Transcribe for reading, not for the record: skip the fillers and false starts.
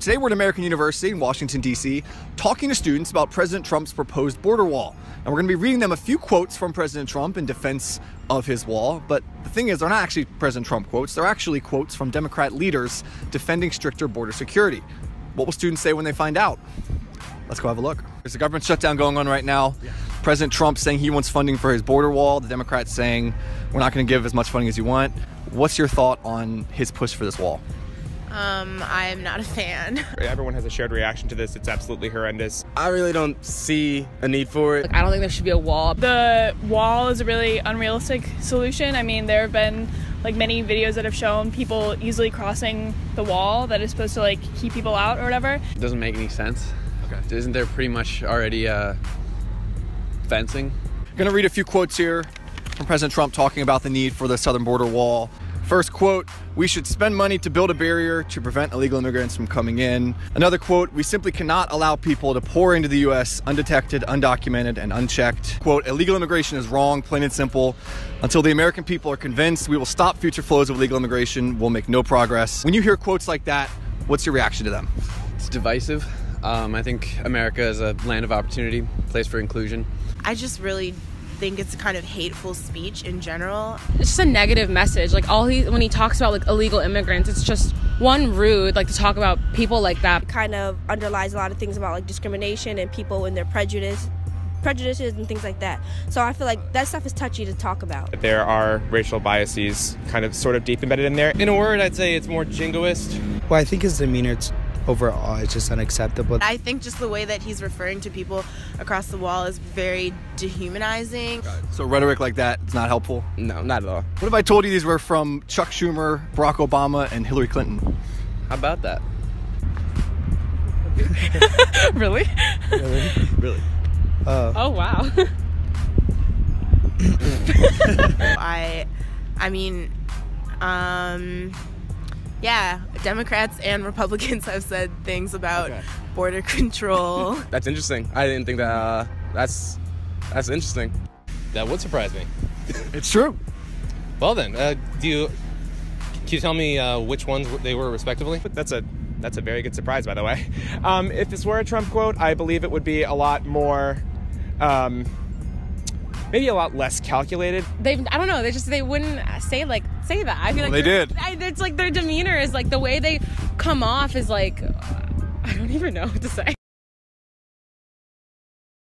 Today we're at American University in Washington, D.C., talking to students about President Trump's proposed border wall. And we're going to be reading them a few quotes from President Trump in defense of his wall. But the thing is, they're not actually President Trump quotes. They're actually quotes from Democrat leaders defending stricter border security. What will students say when they find out? Let's go have a look. There's a government shutdown going on right now. Yeah. President Trump saying he wants funding for his border wall. The Democrats saying we're not going to give as much funding as you want. What's your thought on his push for this wall? I am not a fan. Everyone has a shared reaction to this. It's absolutely horrendous. I really don't see a need for it. I don't think there should be a wall. The wall is a really unrealistic solution. I mean, there have been many videos that have shown people easily crossing the wall that is supposed to keep people out or whatever. It doesn't make any sense. Okay. Isn't there pretty much already fencing? I'm going to read a few quotes here from President Trump talking about the need for the southern border wall. First quote, "We should spend money to build a barrier to prevent illegal immigrants from coming in." Another quote, "We simply cannot allow people to pour into the U.S. undetected, undocumented, and unchecked." Quote, "Illegal immigration is wrong, plain and simple. Until the American people are convinced we will stop future flows of illegal immigration, we'll make no progress." When you hear quotes like that, what's your reaction to them? It's divisive. I think America is a land of opportunity, place for inclusion. I just really think it's kind of hateful speech in general. It's just a negative message. When he talks about illegal immigrants, it's just one rude to talk about people like that. It kind of underlies a lot of things about discrimination and people and their prejudices and things like that. So I feel like that stuff is touchy to talk about. There are racial biases sort of deep embedded in there. In a word, I'd say it's more jingoist. Well, I think his demeanor overall is just unacceptable. I think just the way that he's referring to people across the wall is very dehumanizing. So rhetoric like that is not helpful? No, not at all. What if I told you these were from Chuck Schumer, Barack Obama, and Hillary Clinton? How about that? Really? Really? Oh, wow. Yeah, Democrats and Republicans have said things about border control. That's interesting. I didn't think that. That's interesting. That would surprise me. It's true. Well then, can you tell me which ones they were respectively? That's a very good surprise, by the way. If this were a Trump quote, I believe it would be a lot more, maybe a lot less calculated. I don't know. They wouldn't say that. I feel they did. It's their demeanor is the way they come off is I don't even know what to say.